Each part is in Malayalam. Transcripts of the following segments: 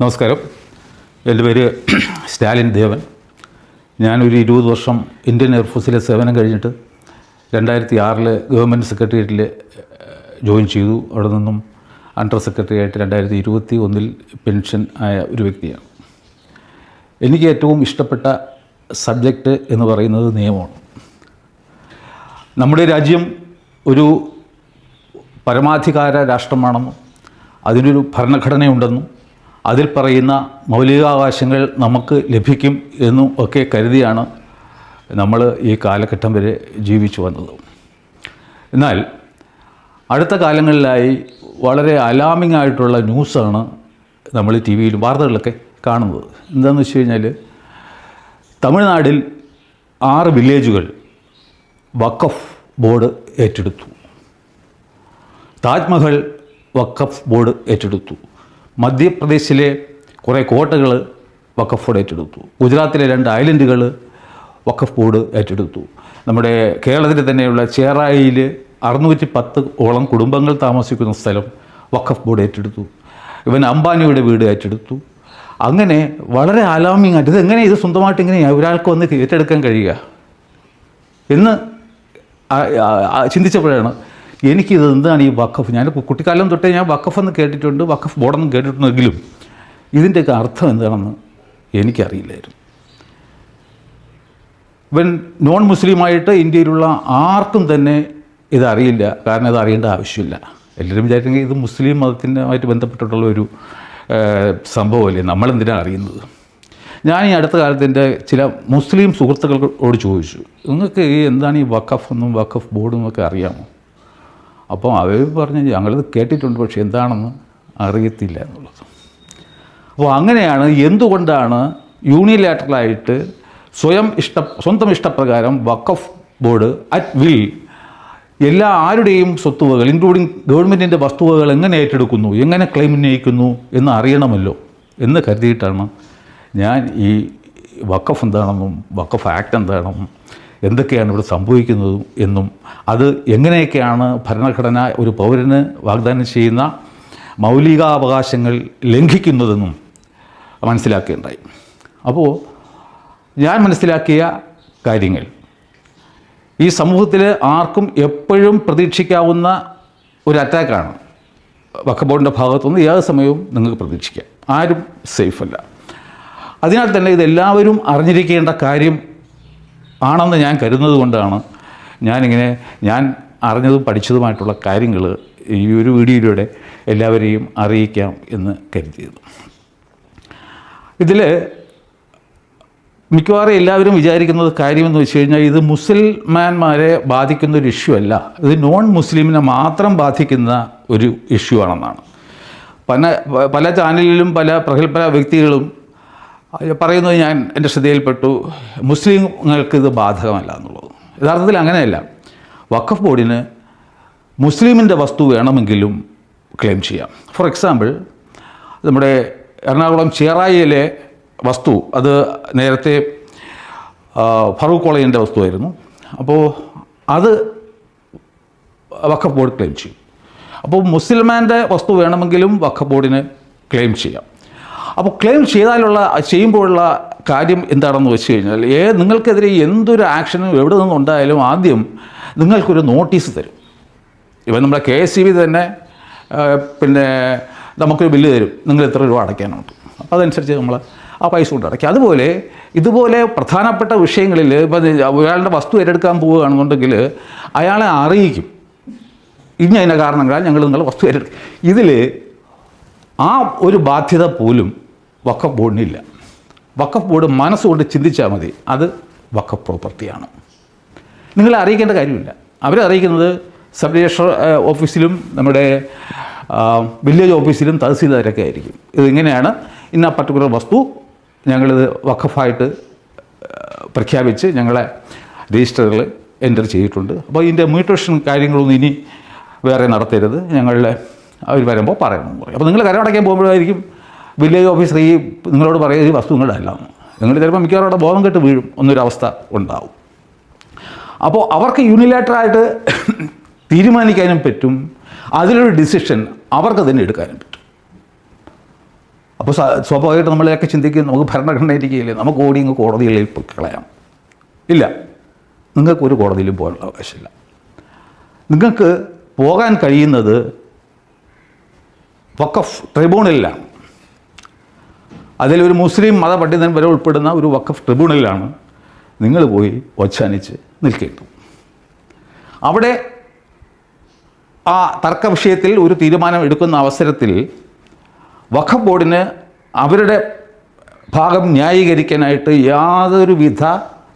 നമസ്കാരം. എൻ്റെ പേര് സ്റ്റാലിൻ ദേവൻ. ഞാനൊരു 20 വർഷം ഇന്ത്യൻ എയർഫോഴ്സിലെ സേവനം കഴിഞ്ഞിട്ട് 2006 ഗവൺമെൻറ് സെക്രട്ടേറിയറ്റിൽ ജോയിൻ ചെയ്തു. അവിടെ നിന്നും അണ്ടർ സെക്രട്ടറി ആയിട്ട് 2021 പെൻഷൻ ആയ ഒരു വ്യക്തിയാണ്. എനിക്ക് ഏറ്റവും ഇഷ്ടപ്പെട്ട സബ്ജക്റ്റ് എന്ന് പറയുന്നത് നിയമമാണ്. നമ്മുടെ രാജ്യം ഒരു പരമാധികാര രാഷ്ട്രമാണെന്നും അതിനൊരു ഭരണഘടനയുണ്ടെന്നും അതിൽ പറയുന്ന മൗലികാവകാശങ്ങൾ നമുക്ക് ലഭിക്കും എന്നും ഒക്കെ കരുതിയാണ് നമ്മൾ ഈ കാലഘട്ടം വരെ ജീവിച്ചു വന്നത്. എന്നാൽ അടുത്ത കാലങ്ങളിലായി വളരെ അലാമിംഗ് ആയിട്ടുള്ള ന്യൂസാണ് നമ്മൾ ടി വിയിലും വാർത്തകളിലൊക്കെ കാണുന്നത്. എന്താണെന്ന് വെച്ച് കഴിഞ്ഞാൽ, തമിഴ്നാട്ടിൽ 6 വില്ലേജുകൾ വഖഫ് ബോർഡ് ഏറ്റെടുത്തു. താജ്മഹൽ വഖഫ് ബോർഡ് ഏറ്റെടുത്തു. മധ്യപ്രദേശിലെ കുറേ കോട്ടകൾ വഖഫ് ബോർഡ് ഏറ്റെടുത്തു. ഗുജറാത്തിലെ 2 ഐലൻഡുകൾ വഖഫ് ബോർഡ് ഏറ്റെടുത്തു. നമ്മുടെ കേരളത്തിൽ തന്നെയുള്ള ചേറായിയിൽ 610 കുടുംബങ്ങൾ താമസിക്കുന്ന സ്ഥലം വഖഫ് ബോർഡ് ഏറ്റെടുത്തു. ഇവൻ അംബാനിയുടെ വീട് ഏറ്റെടുത്തു. അങ്ങനെ വളരെ അലാമിംഗ് ആയിട്ട് ഇതെങ്ങനെ ഇത് സ്വന്തമായിട്ട് ഇങ്ങനെയാണ് ഒരാൾക്ക് വന്ന് ഏറ്റെടുക്കാൻ കഴിയുക എന്ന് ചിന്തിച്ചപ്പോഴാണ് എനിക്കിത് എന്താണ് ഈ വഖഫ്. ഞാൻ കുട്ടിക്കാലം തൊട്ടേ ഞാൻ വഖഫ് എന്ന് കേട്ടിട്ടുണ്ട്, വഖഫ് ബോർഡെന്ന് കേട്ടിട്ടുണ്ടെങ്കിലും ഇതിൻ്റെയൊക്കെ അർത്ഥം എന്താണെന്ന് എനിക്കറിയില്ലായിരുന്നു. ഇവൻ നോൺ മുസ്ലിമായിട്ട് ഇന്ത്യയിലുള്ള ആർക്കും തന്നെ ഇതറിയില്ല. കാരണം ഇത് അറിയേണ്ട ആവശ്യമില്ല. എല്ലാവരും വിചാരിച്ചെങ്കിൽ ഇത് മുസ്ലിം മതത്തിനുമായിട്ട് ബന്ധപ്പെട്ടിട്ടുള്ള ഒരു സംഭവമല്ലേ, നമ്മളെന്തിനാണ് അറിയുന്നത്. ഞാൻ ഈ അടുത്ത കാലത്ത് എൻ്റെ ചില മുസ്ലിം സുഹൃത്തുക്കളോട് ചോദിച്ചു, നിങ്ങൾക്ക് എന്താണ് ഈ വഖഫ് എന്നും വഖഫ് ബോർഡും ഒക്കെ അറിയാമോ? അപ്പോൾ അവർ പറഞ്ഞ് ഞങ്ങളിത് കേട്ടിട്ടുണ്ട്, പക്ഷേ എന്താണെന്ന് അറിയത്തില്ല എന്നുള്ളത്. അപ്പോൾ അങ്ങനെയാണ് എന്തുകൊണ്ടാണ് യൂണിലാറ്ററലായിട്ട് സ്വന്തം ഇഷ്ടപ്രകാരം വഖഫ് ബോർഡ് അറ്റ് വിൽ ആരുടെയും സ്വത്തുവകൾ ഇൻക്ലൂഡിങ് ഗവൺമെൻറ്റിൻ്റെ വസ്തുവകൾ എങ്ങനെ ഏറ്റെടുക്കുന്നു, എങ്ങനെ ക്ലെയിം ഉന്നയിക്കുന്നു എന്ന് അറിയണമല്ലോ എന്ന് കരുതിയിട്ടാണ് ഞാൻ ഈ വഖഫ് എന്താണെന്നും വഖഫ് ആക്ട് എന്താണെന്നും എന്തൊക്കെയാണ് ഇവിടെ സംഭവിക്കുന്നതും എന്നും അത് എങ്ങനെയൊക്കെയാണ് ഭരണഘടന ഒരു പൗരന് വാഗ്ദാനം ചെയ്യുന്ന മൗലികാവകാശങ്ങൾ ലംഘിക്കുന്നതെന്നും മനസ്സിലാക്കുകയുണ്ടായി. അപ്പോൾ ഞാൻ മനസ്സിലാക്കിയ കാര്യങ്ങൾ, ഈ സമൂഹത്തിൽ ആർക്കും എപ്പോഴും പ്രതീക്ഷിക്കാവുന്ന ഒരു അറ്റാക്കാണ് വഖഫ് ബോർഡിൻ്റെ ഭാഗത്തുനിന്ന് ഏത് സമയവും നിങ്ങൾക്ക് പ്രതീക്ഷിക്കാം. ആരും സേഫല്ല. അതിനാൽ തന്നെ ഇതെല്ലാവരും അറിഞ്ഞിരിക്കേണ്ട കാര്യം ആണെന്ന് ഞാൻ കരുതുന്നത് കൊണ്ടാണ് ഞാൻ അറിഞ്ഞതും പഠിച്ചതുമായിട്ടുള്ള കാര്യങ്ങൾ ഈ ഒരു വീഡിയോയിലൂടെ എല്ലാവരെയും അറിയിക്കാം എന്ന് കരുതിയത്. ഇതിൽ മിക്കവാറും എല്ലാവരും വിചാരിക്കുന്നത് കാര്യമെന്ന് വെച്ച് കഴിഞ്ഞാൽ ഇത് മുസൽമാന്മാരെ ബാധിക്കുന്ന ഒരു ഇഷ്യൂ അല്ല, ഇത് നോൺ മുസ്ലിമിനെ മാത്രം ബാധിക്കുന്ന ഒരു ഇഷ്യൂ ആണെന്നാണ്. പല ചാനലിലും പല പ്രഗത്ഭ വ്യക്തികളും പറയുന്നത് ഞാൻ എൻ്റെ ശ്രദ്ധയിൽപ്പെട്ടു, മുസ്ലിങ്ങൾക്ക് ഇത് ബാധകമല്ല എന്നുള്ളത്. യഥാർത്ഥത്തിൽ അങ്ങനെയല്ല. വഖഫ് ബോർഡിന് മുസ്ലിമിൻ്റെ വസ്തു വേണമെങ്കിലും ക്ലെയിം ചെയ്യാം. ഫോർ എക്സാമ്പിൾ, നമ്മുടെ എറണാകുളം ചേറായിലെ വസ്തു അത് നേരത്തെ ഫറൂഖ് കോളേജിൻ്റെ വസ്തുവായിരുന്നു. അപ്പോൾ അത് വഖഫ് ബോർഡ് ക്ലെയിം ചെയ്യും. അപ്പോൾ മുസ്ലിമാൻ്റെ വസ്തു വേണമെങ്കിലും വഖഫ് ബോർഡിന് ക്ലെയിം ചെയ്യാം. അപ്പോൾ ക്ലെയിം ചെയ്യുമ്പോഴുള്ള കാര്യം എന്താണെന്ന് വെച്ച് കഴിഞ്ഞാൽ, നിങ്ങൾക്കെതിരെ എന്തൊരു ആക്ഷനും എവിടെ നിന്നുണ്ടായാലും ആദ്യം നിങ്ങൾക്കൊരു നോട്ടീസ് തരും. ഇവൻ നമ്മുടെ KSEB തന്നെ പിന്നെ നമുക്കൊരു ബില്ല് തരും, നിങ്ങൾ എത്ര രൂപ അടയ്ക്കാനുണ്ട്, അപ്പോൾ അതനുസരിച്ച് നമ്മൾ ആ പൈസ കൊണ്ട് അടയ്ക്കുക. അതുപോലെ ഇതുപോലെ പ്രധാനപ്പെട്ട വിഷയങ്ങളിൽ ഇപ്പം ഒരാളുടെ വസ്തു ഏറ്റെടുക്കാൻ പോവുകയാണെന്നുണ്ടെങ്കിൽ അയാളെ അറിയിക്കും, ഇന്ന കാരണങ്ങളാൽ ഞങ്ങൾ നിങ്ങളുടെ വസ്തു ഏറ്റെടുക്കും. ഇതിൽ ആ ഒരു ബാധ്യത പോലും വഖഫ് ബോർഡിനില്ല. വഖഫ് ബോർഡ് മനസ്സുകൊണ്ട് ചിന്തിച്ചാൽ മതി, അത് വഖഫ് പ്രോപ്പർട്ടിയാണ്. നിങ്ങളെ അറിയിക്കേണ്ട കാര്യമില്ല. അവരെ അറിയിക്കുന്നത് സബ് രജിസ്ട്രാർ ഓഫീസിലും നമ്മുടെ വില്ലേജ് ഓഫീസിലും തഹസീൽദാരൊക്കെ ആയിരിക്കും. ഇതിങ്ങനെയാണ്, ഇന്ന പർട്ടിക്കുലർ വസ്തു ഞങ്ങളിത് വഖഫായിട്ട് പ്രഖ്യാപിച്ച് ഞങ്ങളെ രജിസ്റ്ററിൽ എൻ്റർ ചെയ്തിട്ടുണ്ട്. അപ്പോൾ ഇതിൻ്റെ മ്യൂട്ടേഷൻ കാര്യങ്ങളൊന്നും ഇനി വേറെ നടത്തരുത്, ഞങ്ങളുടെ അവർ വരുമ്പോൾ പറയണം പറയും. അപ്പോൾ നിങ്ങൾ കരമടയ്ക്കാൻ പോകുമ്പോഴായിരിക്കും വില്ലേജ് ഓഫീസർ നിങ്ങളോട് പറയുക ഈ വസ്തു നിങ്ങളുടെ അല്ല. നിങ്ങൾ ചിലപ്പോൾ മിക്കവാറും അവിടെ ബോധം കെട്ട് വീഴും എന്നൊരവസ്ഥ ഉണ്ടാവും. അപ്പോൾ അവർക്ക് യൂണിലാറ്ററായിട്ട് തീരുമാനിക്കാനും പറ്റും, അതിലൊരു ഡിസിഷൻ അവർക്ക് തന്നെ എടുക്കാനും പറ്റും. അപ്പോൾ സ്വാഭാവികമായിട്ട് നമ്മളെയൊക്കെ ചിന്തിക്കും നമുക്ക് ഭരണഘടന ഇരിക്കുകയില്ലേ, നമുക്ക് ഓടി ഇങ്ങ് കോടതികളിൽ കളയാം. ഇല്ല, നിങ്ങൾക്കൊരു കോടതിയിലും പോകാനുള്ള അവകാശമില്ല. നിങ്ങൾക്ക് പോകാൻ കഴിയുന്നത് വഖഫ് ട്രിബ്യൂണലിലാണ്. അതിലൊരു മുസ്ലിം മതപണ്ഡിതൻ വരെ ഉൾപ്പെടുന്ന ഒരു വഖഫ് ട്രിബ്യൂണലിലാണ് നിങ്ങൾ പോയി ഒച്ചാനിച്ച് നിൽക്കേണ്ടത്. അവിടെ ആ തർക്ക വിഷയത്തിൽ ഒരു തീരുമാനം എടുക്കുന്ന അവസരത്തിൽ വഖഫ് ബോർഡിന് അവരുടെ ഭാഗം ന്യായീകരിക്കാനായിട്ട് യാതൊരുവിധ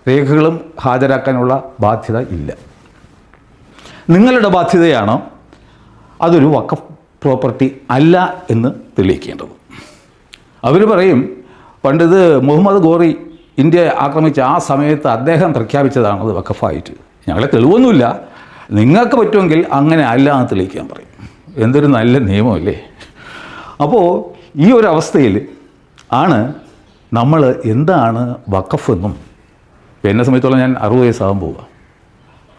രേഖകളും ഹാജരാക്കാനുള്ള ബാധ്യത ഇല്ല. നിങ്ങളുടെ ബാധ്യതയാണ് അതൊരു വഖഫ് പ്രോപ്പർട്ടി അല്ല എന്ന് തെളിയിക്കേണ്ടത്. അവർ പറയും പണ്ടിത് മുഹമ്മദ് ഗോറി ഇന്ത്യ ആക്രമിച്ച ആ സമയത്ത് അദ്ദേഹം പ്രഖ്യാപിച്ചതാണത് വഖഫായിട്ട്. ഞങ്ങളെ തെളിവൊന്നുമില്ല, നിങ്ങൾക്ക് പറ്റുമെങ്കിൽ അങ്ങനെ അല്ല എന്ന് തെളിയിക്കാൻ പറയും. എന്തൊരു നല്ല നിയമമല്ലേ. അപ്പോൾ ഈ ഒരു അവസ്ഥയിൽ ആണ് നമ്മൾ എന്താണ് വഖഫ് എന്നും, എന്നെ സംബന്ധിച്ചോളം ഞാൻ 60 വയസ്സാകാൻ പോവുക,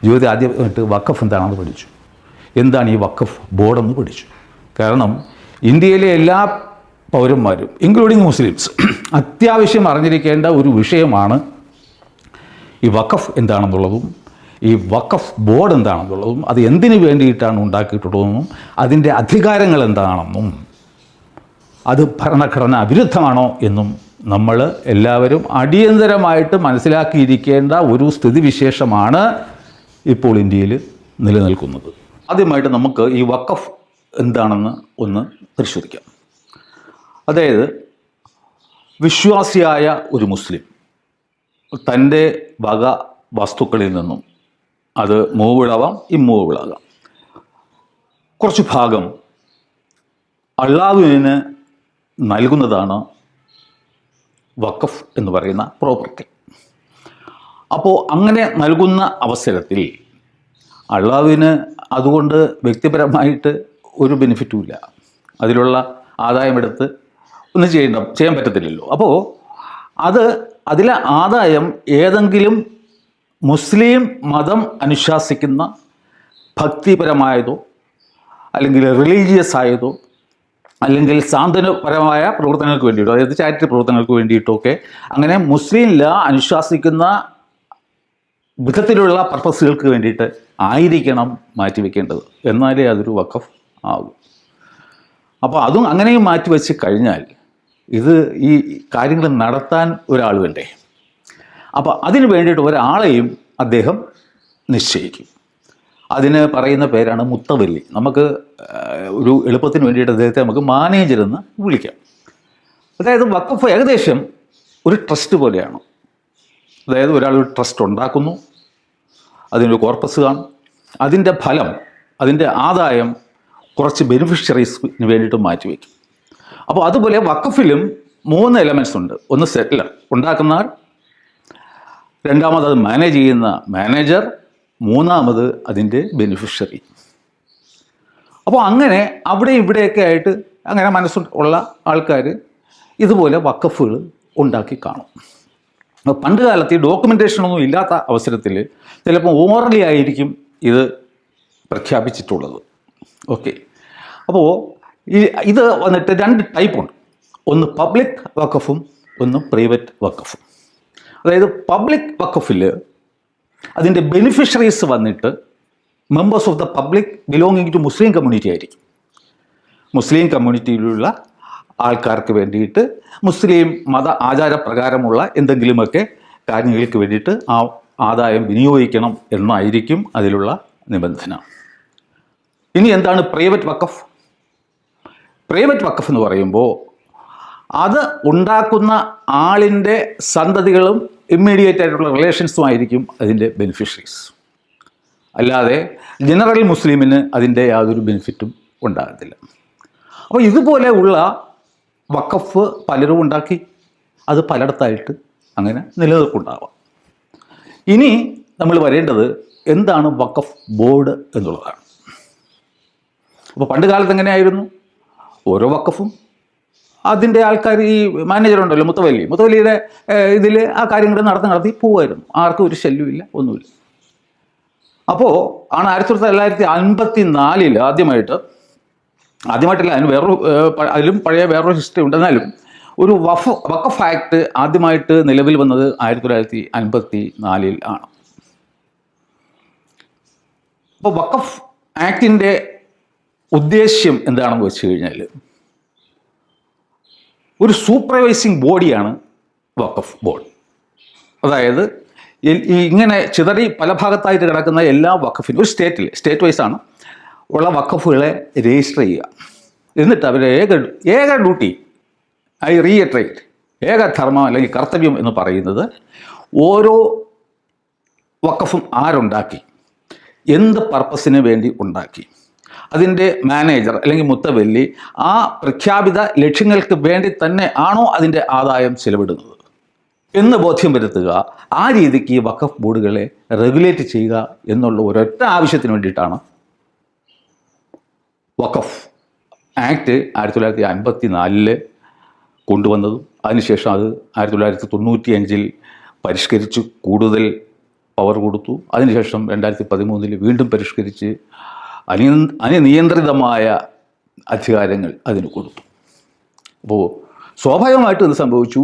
ജീവിതത്തിൽ ആദ്യമായിട്ട് വഖഫ് എന്താണെന്ന് പഠിച്ചു, എന്താണ് ഈ വഖഫ് ബോർഡെന്ന് പഠിച്ചു. കാരണം ഇന്ത്യയിലെ എല്ലാ പൗരന്മാരും ഇൻക്ലൂഡിങ് മുസ്ലിംസ് അത്യാവശ്യം അറിഞ്ഞിരിക്കേണ്ട ഒരു വിഷയമാണ് ഈ വഖഫ് എന്താണെന്നുള്ളതും ഈ വഖഫ് ബോർഡ് എന്താണെന്നുള്ളതും അത് എന്തിനു വേണ്ടിയിട്ടാണ് ഉണ്ടാക്കിയിട്ടുള്ളതെന്നും അതിൻ്റെ അധികാരങ്ങൾ എന്താണെന്നും അത് ഭരണഘടനാ വിരുദ്ധമാണോ എന്നും നമ്മൾ എല്ലാവരും അടിയന്തരമായിട്ട് മനസ്സിലാക്കിയിരിക്കേണ്ട ഒരു സ്ഥിതിവിശേഷമാണ് ഇപ്പോൾ ഇന്ത്യയിൽ നിലനിൽക്കുന്നത്. ആദ്യമായിട്ട് നമുക്ക് ഈ വഖഫ് എന്താണെന്ന് ഒന്ന് പരിശോധിക്കാം. അതായത് വിശ്വാസിയായ ഒരു മുസ്ലിം തൻ്റെ വക വസ്തുക്കളിൽ നിന്നും, അത് മൂവിളാവാം ഇമ്മൂവിളാകാം, കുറച്ച് ഭാഗം അള്ളാഹുവിന് നൽകുന്നതാണ് വഖഫ് എന്ന് പറയുന്ന പ്രോപ്പർട്ടി. അപ്പോൾ അങ്ങനെ നൽകുന്ന അവസരത്തിൽ അള്ളാഹുവിന് അതുകൊണ്ട് വ്യക്തിപരമായിട്ട് ഒരു ബെനിഫിറ്റും ഇല്ല, അതിലുള്ള ആദായമെടുത്ത് ഒന്നും ചെയ്യാൻ പറ്റത്തില്ലല്ലോ. അപ്പോൾ അതിലെ ആദായം ഏതെങ്കിലും മുസ്ലിം മതം അനുശാസിക്കുന്ന ഭക്തിപരമായതോ അല്ലെങ്കിൽ റിലീജിയസ് ആയതോ അല്ലെങ്കിൽ സാന്ത്വനപരമായ പ്രവർത്തനങ്ങൾക്ക് വേണ്ടിയിട്ടോ, അതായത് ചാരിറ്റി പ്രവർത്തനങ്ങൾക്ക് വേണ്ടിയിട്ടൊക്കെ അങ്ങനെ മുസ്ലിം ലാ അനുശാസിക്കുന്ന വിധത്തിലുള്ള പർപ്പസുകൾക്ക് വേണ്ടിയിട്ട് ആയിരിക്കണം മാറ്റിവെക്കേണ്ടത്, എന്നാലേ അതൊരു വഖഫ് ആകും. അപ്പോൾ അതും അങ്ങനെയും മാറ്റിവെച്ച് കഴിഞ്ഞാൽ ഈ കാര്യങ്ങൾ നടത്താൻ ഒരാൾ വേണ്ടേ. അപ്പോൾ അതിന് വേണ്ടിയിട്ട് ഒരാളെയും അദ്ദേഹം നിശ്ചയിക്കും. അതിന് പറയുന്ന പേരാണ് മുത്തവല്ലി. നമുക്ക് ഒരു എളുപ്പത്തിന് വേണ്ടിയിട്ട് അദ്ദേഹത്തെ നമുക്ക് മാനേജർ എന്ന് വിളിക്കാം. അതായത് വഖഫ് ഏകദേശം ഒരു ട്രസ്റ്റ് പോലെയാണ്. അതായത് ഒരാളൊരു ട്രസ്റ്റ് ഉണ്ടാക്കുന്നു, അതിനൊരു കോർപ്പസ് കാണും, അതിൻ്റെ ഫലം, അതിൻ്റെ ആദായം കുറച്ച് ബെനിഫിഷ്യറീസിന് വേണ്ടിയിട്ട് മാറ്റിവെക്കും. അപ്പോൾ അതുപോലെ വഖഫിലും 3 എലമെൻറ്റ്സ് ഉണ്ട്. ഒന്ന് സെറ്റിലർ, ഉണ്ടാക്കുന്നയാൾ, രണ്ടാമത് അത് മാനേജ് ചെയ്യുന്ന മാനേജർ, മൂന്നാമത് അതിൻ്റെ ബെനിഫിഷ്യറി. അപ്പോൾ അങ്ങനെ അവിടെ ഇവിടെയൊക്കെ ആയിട്ട് അങ്ങനെ മനസ്സുള്ള ആൾക്കാർ ഇതുപോലെ വഖഫുകൾ ഉണ്ടാക്കി കാണും. പണ്ട് കാലത്ത് ഈ ഡോക്യുമെൻറ്റേഷനൊന്നും ഇല്ലാത്ത അവസരത്തിൽ ചിലപ്പോൾ ഓറലി ആയിരിക്കും ഇത് പ്രഖ്യാപിച്ചിട്ടുള്ളത്. ഓക്കെ, അപ്പോൾ ഇത് വന്നിട്ട് 2 ടൈപ്പുണ്ട്. ഒന്ന് പബ്ലിക് വഖഫും ഒന്ന് പ്രൈവറ്റ് വഖഫും. അതായത് പബ്ലിക് വഖഫിൽ അതിൻ്റെ ബെനിഫിഷ്യറീസ് വന്നിട്ട് members of the public belonging to Muslim community ആയിരിക്കും. മുസ്ലിം കമ്മ്യൂണിറ്റിയിലുള്ള ആൾക്കാർക്ക് വേണ്ടിയിട്ട് മുസ്ലിം മത ആചാരപ്രകാരമുള്ള എന്തെങ്കിലുമൊക്കെ കാര്യങ്ങൾക്ക് വേണ്ടിയിട്ട് ആ ആദായം വിനിയോഗിക്കണം എന്നായിരിക്കും അതിലുള്ള നിബന്ധന. ഇനി എന്താണ് പ്രൈവറ്റ് വഖഫ്? പ്രൈവറ്റ് വഖഫ് എന്ന് പറയുമ്പോൾ അത് ഉണ്ടാക്കുന്ന ആളിൻ്റെ സന്തതികളും ഇമ്മീഡിയറ്റ് ആയിട്ടുള്ള റിലേഷൻസും ആയിരിക്കും അതിൻ്റെ ബെനിഫിഷ്യറീസ്. അല്ലാതെ ജനറൽ മുസ്ലിമിന് അതിൻ്റെ യാതൊരു ബെനിഫിറ്റും ഉണ്ടാകത്തില്ല. അപ്പോൾ ഇതുപോലെ ഉള്ള വഖഫ് പലരും ഉണ്ടാക്കി, അത് പലയിടത്തായിട്ട് അങ്ങനെ നിലനിൽപ്പുണ്ടാവാം. ഇനി നമ്മൾ വരേണ്ടത് എന്താണ് വഖഫ് ബോർഡ് എന്നുള്ളതാണ്. അപ്പോൾ പണ്ട് കാലത്ത് എങ്ങനെയായിരുന്നു? ഓരോ വഖഫും അതിൻ്റെ ആൾക്കാർ, ഈ മാനേജറുണ്ടല്ലോ മുത്തവല്ലിയുടെ ഇതിൽ ആ കാര്യങ്ങൾ നടത്തി പോവുമായിരുന്നു. ആർക്കും ഒരു ശല്യമില്ല, ഒന്നുമില്ല. അപ്പോൾ ആണ് 1954 ആദ്യമായിട്ട് ആദ്യമായിട്ടല്ല, അതിന് വേറൊരു അതിലും പഴയ വേറൊരു ഹിസ്റ്ററി ഉണ്ട്. എന്നാലും ഒരു വഖഫ് ആക്ട് ആദ്യമായിട്ട് നിലവിൽ വന്നത് 1954 ആണ്. അപ്പോൾ വഖഫ് ആക്ടിൻ്റെ ഉദ്ദേശ്യം എന്താണെന്ന് വെച്ച് കഴിഞ്ഞാൽ, ഒരു സൂപ്പർവൈസിങ് ബോഡിയാണ് വഖഫ് ബോർഡ്. അതായത് ഇങ്ങനെ ചിതറി പല ഭാഗത്തായിട്ട് കിടക്കുന്ന എല്ലാ വഖഫിനും ഒരു സ്റ്റേറ്റ് വൈസാണ് ഉള്ള വഖഫുകളെ രജിസ്റ്റർ ചെയ്യുക. എന്നിട്ട് അവരുടെ ഏക ഡ്യൂട്ടി, ഐ റീഇറ്ററേറ്റ്, ഏക ധർമ്മം അല്ലെങ്കിൽ കർത്തവ്യം എന്ന് പറയുന്നത് ഓരോ വഖഫും ആരുണ്ടാക്കി, എന്ത് പർപ്പസിന് വേണ്ടി ഉണ്ടാക്കി, അതിൻ്റെ മാനേജർ അല്ലെങ്കിൽ മുത്തവല്ലി ആ പ്രഖ്യാപിത ലക്ഷ്യങ്ങൾക്ക് വേണ്ടി തന്നെ ആണോ അതിൻ്റെ ആദായം ചെലവിടുന്നത് എന്ന് ബോധ്യം വരുത്തുക. ആ രീതിക്ക് വഖഫ് ബോർഡുകളെ റെഗുലേറ്റ് ചെയ്യുക എന്നുള്ള ഒരൊറ്റ ആവശ്യത്തിന് വേണ്ടിയിട്ടാണ് വഖഫ് ആക്ട് 1954 കൊണ്ടുവന്നതും അതിനുശേഷം അത് 1995 പരിഷ്കരിച്ച് കൂടുതൽ പവർ കൊടുത്തു. അതിനുശേഷം 2013 വീണ്ടും പരിഷ്കരിച്ച് അനിയന്ത്രിതമായ അധികാരങ്ങൾ അതിന് കൊടുത്തു. അപ്പോൾ സ്വാഭാവികമായിട്ടും ഇത് സംഭവിച്ചു.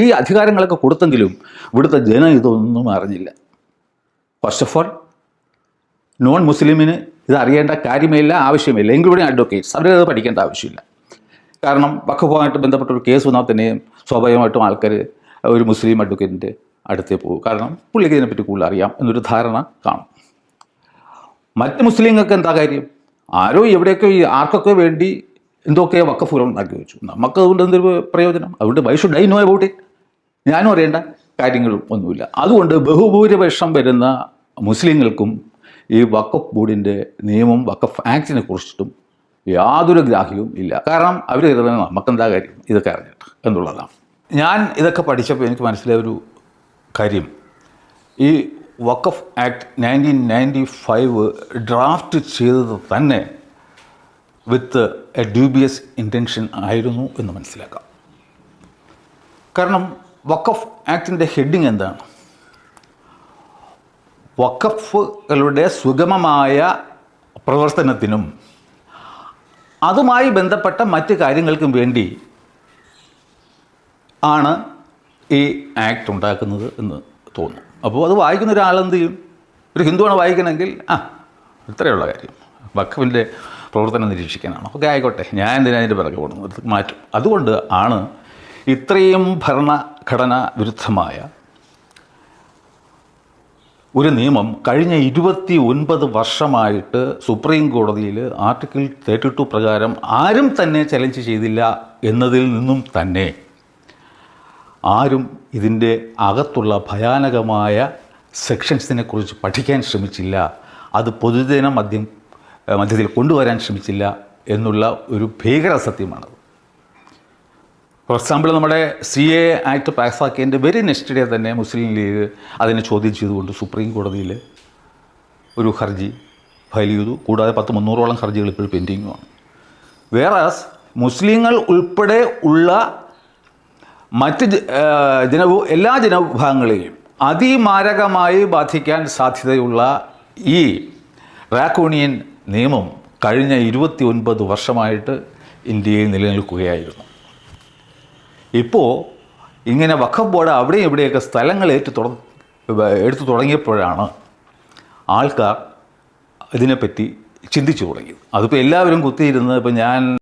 ഈ അധികാരങ്ങളൊക്കെ കൊടുത്തെങ്കിലും ഇവിടുത്തെ ജനം ഇതൊന്നും അറിഞ്ഞില്ല. ഫസ്റ്റ് ഓഫ് ഓൾ, നോൺ മുസ്ലിമിന് ഇത് അറിയേണ്ട കാര്യമില്ല, ആവശ്യമില്ല. ഇൻക്ലൂഡിങ് അഡ്വക്കേറ്റ്സ്, അവരത് പഠിക്കേണ്ട ആവശ്യമില്ല. കാരണം വഖഫുമായിട്ട് ബന്ധപ്പെട്ട ഒരു കേസ് വന്നാൽ തന്നെയും സ്വാഭാവികമായിട്ടും ആൾക്കാർ ഒരു മുസ്ലിം അഡ്വക്കേറ്റിൻ്റെ അടുത്തേ പോകും. കാരണം പുള്ളിക്ക് ഇതിനെപ്പറ്റി കൂടുതൽ അറിയാം എന്നൊരു ധാരണ കാണും. മറ്റ് മുസ്ലിങ്ങൾക്ക് എന്താ കാര്യം? ആരോ എവിടെയൊക്കെ ആർക്കൊക്കെ വേണ്ടി എന്തൊക്കെ വഖഫുകൾ ഉണ്ടാക്കി വെച്ചു. നമുക്ക് അതുകൊണ്ട് എന്തൊരു പ്രയോജനം? അതുകൊണ്ട് why should I know about it? ഞാനും അറിയേണ്ട കാര്യങ്ങളും ഒന്നുമില്ല. അതുകൊണ്ട് ബഹുഭൂരിപക്ഷം വരുന്ന മുസ്ലിങ്ങൾക്കും ഈ വഖഫ് ബോർഡിൻ്റെ നിയമം, വഖഫ് ആക്ടിനെ കുറിച്ചിട്ടും യാതൊരു ഗ്രാഹ്യവും ഇല്ല. കാരണം അവർ കരുതുന്നത് നമുക്കെന്താ കാര്യം ഇതൊക്കെ അറിഞ്ഞിട്ട് എന്നുള്ളതാണ്. ഞാൻ ഇതൊക്കെ പഠിച്ചപ്പോൾ എനിക്ക് മനസ്സിലായ ഒരു കാര്യം, ഈ വഖഫ് ആക്ട് 1995 ഡ്രാഫ്റ്റ് ചെയ്തത് തന്നെ വിത്ത് എ ഡ്യൂബിയസ് ഇൻറ്റൻഷൻ ആയിരുന്നു എന്ന് മനസ്സിലാക്കാം. കാരണം വഖഫ് ആക്ടിൻ്റെ ഹെഡിങ് എന്താണ്? വഖഫുകളുടെ സുഗമമായ പ്രവർത്തനത്തിനും അതുമായി ബന്ധപ്പെട്ട മറ്റ് കാര്യങ്ങൾക്കും വേണ്ടി ആണ് ഈ ആക്ട് ഉണ്ടാക്കുന്നത് എന്ന് തോന്നുന്നു. അപ്പോൾ അത് വായിക്കുന്ന ഒരാളെന്ത് ചെയ്യും? ഒരു ഹിന്ദുവാണ് വായിക്കണമെങ്കിൽ ഇത്രയുള്ള കാര്യം, വഖഫിൻ്റെ പ്രവർത്തനം നിരീക്ഷിക്കാനാണ്. ഓക്കെ, ആയിക്കോട്ടെ, ഞാൻ എന്തിനാ അതിൻ്റെ പിറകെ പോകുന്നത്, മാറ്റും. അതുകൊണ്ട് ആണ് ഇത്രയും ഭരണഘടനാ വിരുദ്ധമായ ഒരു നിയമം കഴിഞ്ഞ 29 വർഷമായിട്ട് സുപ്രീം കോടതിയിൽ ആർട്ടിക്കിൾ 32 പ്രകാരം ആരും തന്നെ ചലഞ്ച് ചെയ്തില്ല എന്നതിൽ നിന്നും തന്നെ ആരും ഇതിൻ്റെ അകത്തുള്ള ഭയാനകമായ സെക്ഷൻസിനെക്കുറിച്ച് പഠിക്കാൻ ശ്രമിച്ചില്ല, അത് പൊതുജന മധ്യത്തിൽ കൊണ്ടുവരാൻ ശ്രമിച്ചില്ല എന്നുള്ള ഒരു ഭീകര സത്യമാണത്. ഫോർ എക്സാമ്പിൾ, നമ്മുടെ CA ആക്ട് പാസ്സാക്കിയതിൻ്റെ വെരി നെക്സ്റ്റ് ഡേ തന്നെ മുസ്ലിം ലീഗ് അതിനെ ചോദ്യം ചെയ്തുകൊണ്ട് സുപ്രീം കോടതിയിൽ ഒരു ഹർജി ഫയൽ ചെയ്തു. കൂടാതെ 300ഓളം ഹർജികൾ ഇപ്പോൾ പെൻഡിങ്ങുമാണ്. വേറാസ് മുസ്ലിങ്ങൾ ഉൾപ്പെടെ ഉള്ള മറ്റ് എല്ലാ ജനവിഭാഗങ്ങളെയും അതിമാരകമായി ബാധിക്കാൻ സാധ്യതയുള്ള ഈ റാക്കോണിയൻ നിയമം കഴിഞ്ഞ 29 വർഷമായിട്ട് ഇന്ത്യയിൽ നിലനിൽക്കുകയായിരുന്നു. ഇപ്പോൾ ഇങ്ങനെ വഖഫ് ബോർഡ് അവിടെയും ഇവിടെയൊക്കെ സ്ഥലങ്ങൾ എടുത്തു തുടങ്ങിയപ്പോഴാണ് ആൾക്കാർ ഇതിനെപ്പറ്റി ചിന്തിച്ചു തുടങ്ങിയത്. അതിപ്പോൾ എല്ലാവരും കുത്തിയിരുന്ന്, ഇപ്പോൾ ഞാൻ